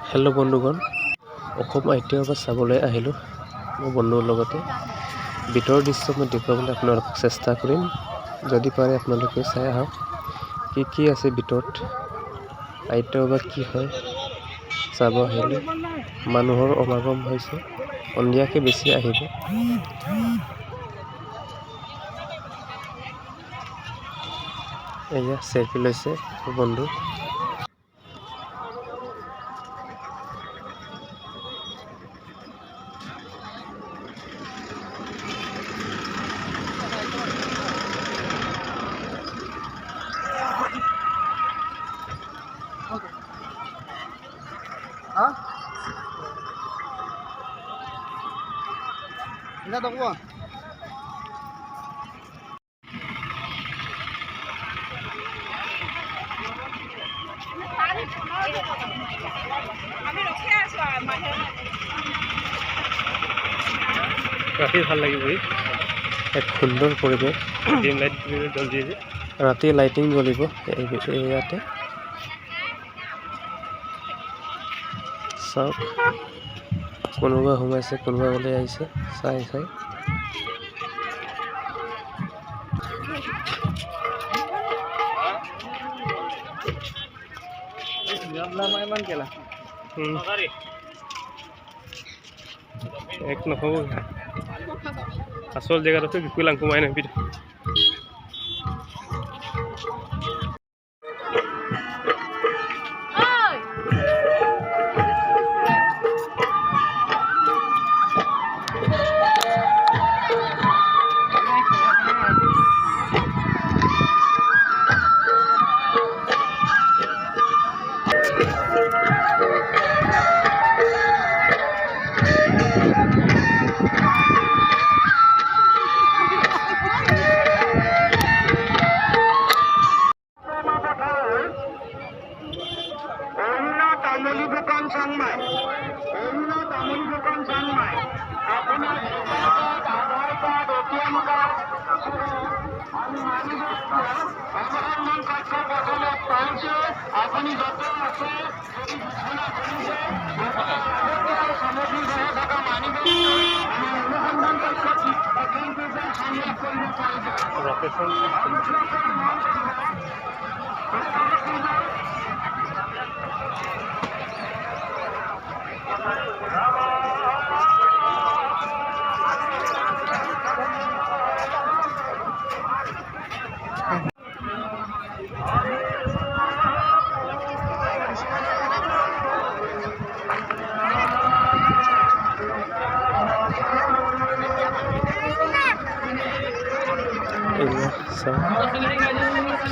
Hello' বন্ধুগণ, Assam ITI পৰা চাবলৈ আহিলোঁ মোৰ বন্ধুৰ লগতে। ভিতৰৰ দৃশ্য মই দেখুৱাবলৈ আপোনালোকক চেষ্টা কৰিম। যদি পাৰে আপোনালোকে চাই আহক কি আছে ভিতৰত। আইটিআই বা কি হয় চাব আহিলে মানুহৰ সমাগম হৈছে। সন্ধিয়াকৈ বেছি আহিব। এয়া চেলফি লৈছে বন্ধু। ৰাতি ভাল লাগিব, এক সুন্দৰ পৰিৱেশ। ৰাতি লাইটিং জ্বলিব ইয়াতে। চাওক, কোনোবা সোমাইছে, কোনোবা ওলাই আহিছে। চাই এক নহ'ব, আচল জেগাত আছে বিকুলাং সোমাই নাহিবি।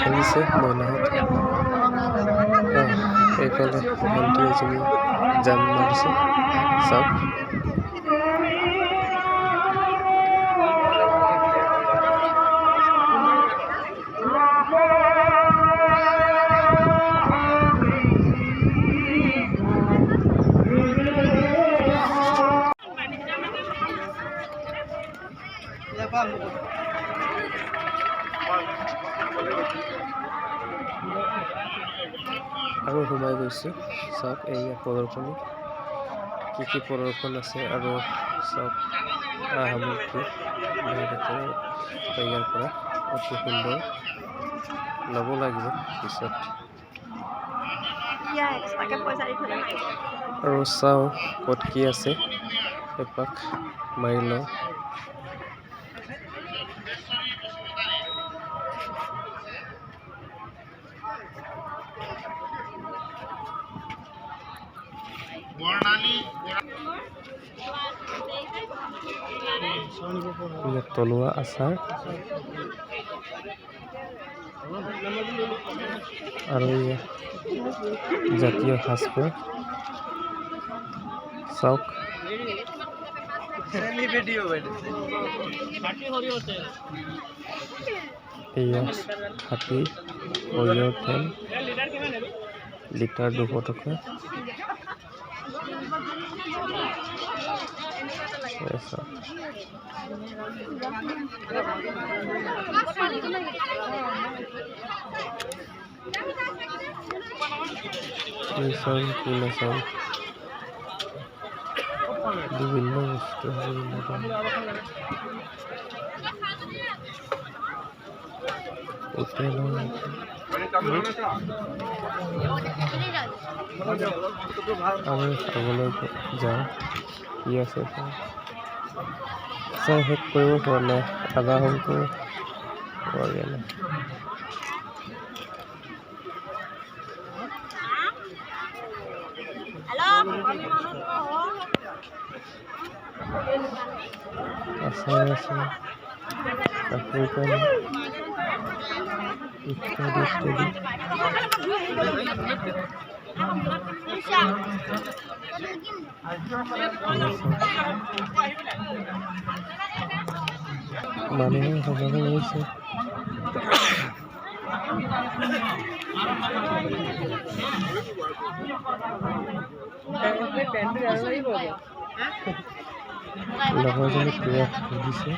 খেলিছে মইনাহঁত। এইফালে ভণ্টি এজনী জাম মাৰিছে। চাওক, আৰু সোমাই গৈছোঁ। চাওক, এইয়া প্ৰদৰ্শনী, কি প্ৰদৰ্শন আছে। আৰু চাওক, সামগ্ৰী ভাৰতেৰে তৈয়াৰ কৰা অতি সুন্দৰ, ল'ব লাগিব পিছত। আৰু চাওঁ ক'ত কি আছে, এপাক মাৰি লওঁ। তলুৱা আচাৰ আৰু জাতীয় সাজপাৰ। চাওক, এয়া খাটি সৰিয়হৰ তেল, লিটাৰ 200 টকা। চাউল, কিনা চাউল। বিভিন্ন বস্তু বিভিন্ন আমি আগলৈ যাওঁ কি আছে চাই শেষ কৰিব পৰা নাই আধা হলটো হোৱাগৈ নাই আচাৰ আছে কাপোৰ কানি ইত্যাদি ইত্যাদি মানুহে সজাব লৈছে লগৰজনী কিবা সুধিছে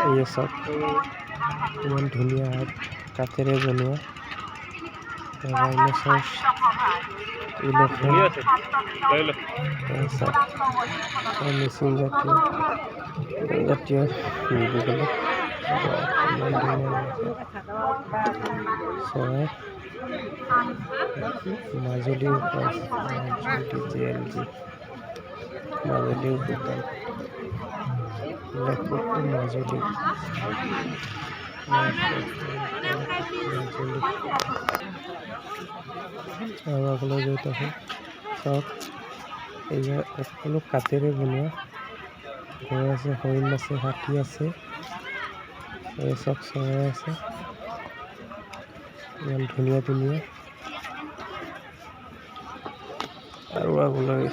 এই চব ইমান ধুনীয়া কাঠেৰে বনোৱা ডাইনোচৰ মেচিন জাতীয় নিবলৈ চৰাই মাজুলীৰ JLG মাজুলীৰ ভূটান মাজুলী আৰু আগলৈ গৈ থাকোঁ চব এইবিলাক সকলো কাঠেৰে বনোৱা ঘৰ আছে হৰিণ আছে হাতী আছে এই চব চৰাই আছে ইমান ধুনীয়া ধুনীয়া আৰু আগলৈ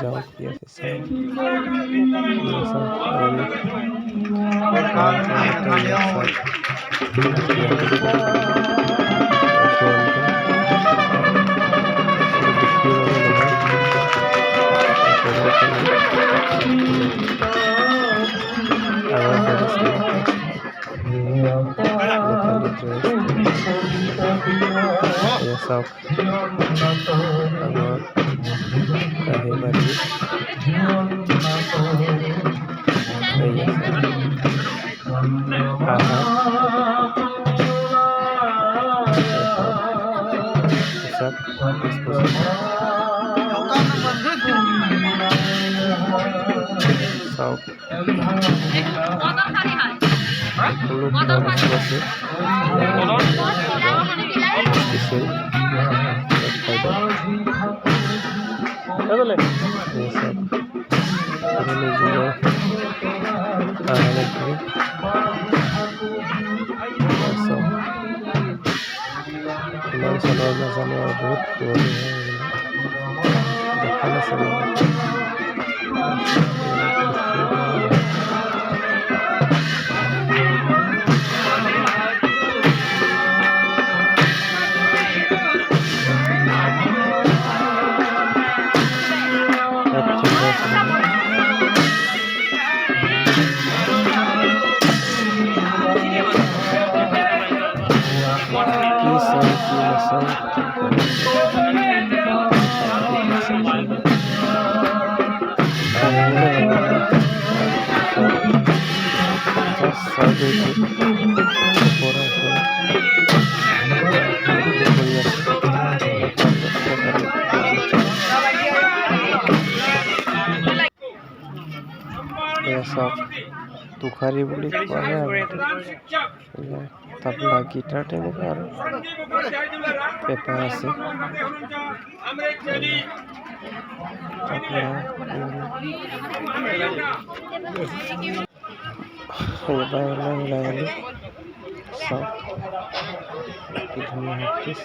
যাওঁ কি আছে চাওক আগৰ কাহিবাৰী চাওক সকলো বস্তু আছে ইমান চনৰ নাজানো আৰু বহুত পুৰণি হয় দেখা নাছিলোঁ তুখাৰী বুলি কোৱা হয় আৰু তাবলা গীটাৰ তেনেকুৱা আৰু পেঁপা আছে ওলাই চাওক কি ধুনীয়া হাতপিচ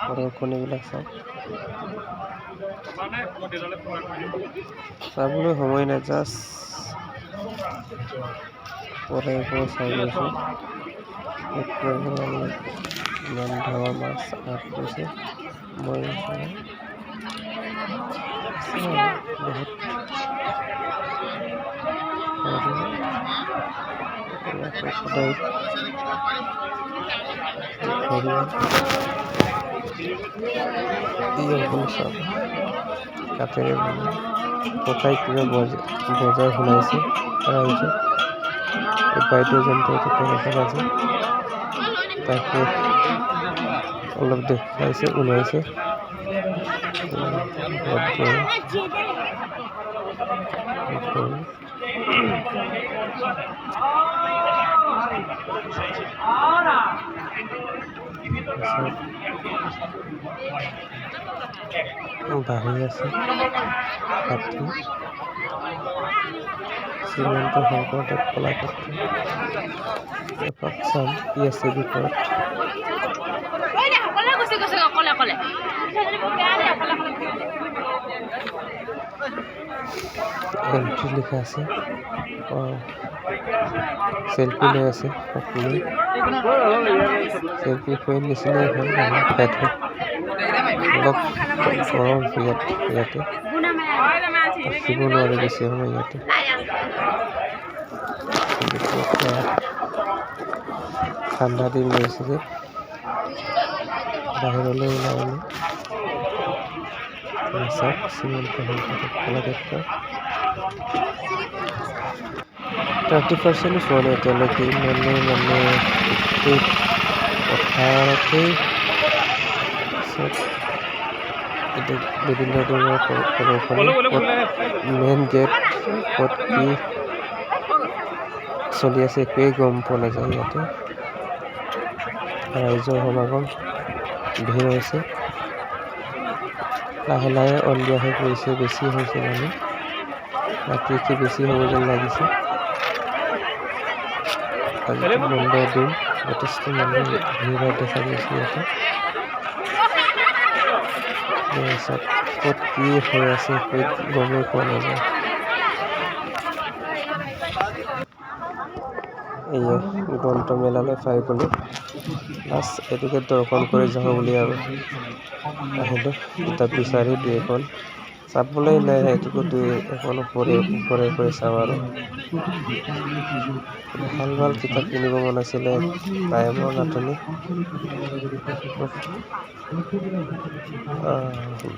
ঘৰৰ কণীবিলাক চাওক চাবলৈ সময় নাই জাষ্ট পৰাই চাই গৈছোঁ ইমান ডাঙৰ মাছ আগ কৰিছে মই বহুত কাঠেৰে ককাই কিবা বজাৰ শুনাইছে ৰাইজক এই বাইদেউ জন্তু তেনেকুৱা আছে তাকে অলপ দেখাইছে ওলাইছে বাঢ়ি আছে হাতী শ্ৰীমন্ত শংকৰদেৱ কলাক্ষেত্ৰ এপাক চাম কি আছে ভিতৰত এন্ট্ৰি লিখা আছে চেল্ফি লৈ আছে সকলোৱে চেল্ফি পইণ্ট নিচিনাই হ'ল ঠাইটো অলপ গৰম ইয়াতে ৰাখিব নোৱাৰে বেছি সময় ইয়াতে ঠাণ্ডা দিন গৈছে যে বাহিৰলৈ ওলাই চাওক শ্ৰীমন্ত শংকৰদেৱ কলাক্ষেত্ৰ 30% চোৱা নাই এতিয়ালৈকে মানে গোটেই পথাৰতেই চব বিভিন্ন ধৰণৰ মেইন গেট ক'ত কি চলি আছে একোৱেই গম পোৱা নাযায় ইয়াতে ৰাইজৰ সমাগম ভিৰ হৈছে লাহে লাহে সন্ধিয়া হৈ পৰিছে বেছি হৈছে মানে ৰাতিকে বেছি হ'ব যেন লাগিছে আজি বন্ধৰ দিন যথেষ্ট মানুহ ভিৰ দেখা গৈছে ইয়াতে ক'ত কি হৈ আছে গমেই পোৱা নাযায় এয়া গ্ৰন্থমেলালৈ পাই গ'লোঁ লাষ্ট এইটোকে দৰ্শন কৰি যাওঁ বুলি আৰু আহিলোঁ কিতাপ বিচাৰি দুই এখন চাবলৈ নাই সেইটোকো দুই এখন ওপৰে চাওঁ আৰু ভাল কিতাপ কিনিব মন আছিলে টাইমৰ নাটনি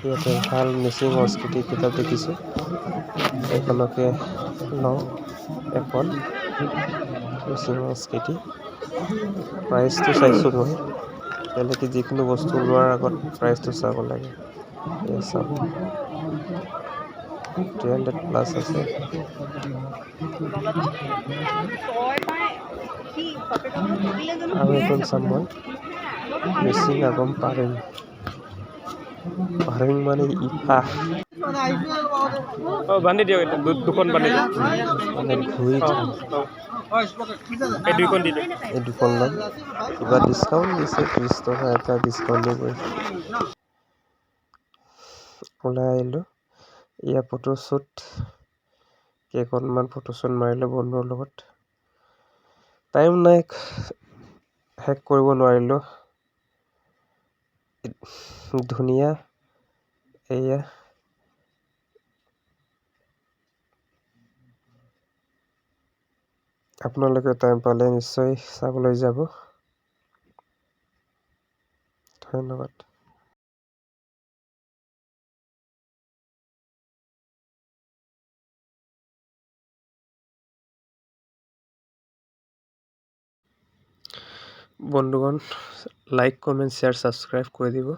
ইয়াতে ভাল মিচিং সংস্কৃতিৰ কিতাপ দেখিছোঁ এইখনকে লওঁ এখন মিচিং সংস্কৃতি প্ৰাইচটো চাইছোঁ মই বেলেগে যিকোনো বস্তু লোৱাৰ আগত প্ৰাইচটো চাব লাগে এয়া চাওক 300+ আছে আৰু এখন চাম মই মিচিং আগম পাৰিং মানে ইফা বান্ধি দিয়ক দুখন বান্ধি দিয়ক মানে ঘূৰি এই দুখন ল'ম কিবা ডিছকাউণ্ট দিছে 30 টকা এটা ডিছকাউণ্ট দিব ওলাই আহিলোঁ এয়া ফটোশ্বুট কেইখনমান ফটোশ্বুট মাৰিলোঁ বন্ধুৰ লগত টাইম নাই হেক কৰিব নোৱাৰিলোঁ ধুনীয়া এয়া আপোনালোকে টাইম পালে নিশ্চয় চাবলৈ যাব ধন্যবাদ বন্ধুগণ লাইক কমেণ্ট শ্বেয়াৰ ছাবস্ক্ৰাইব কৰি দিব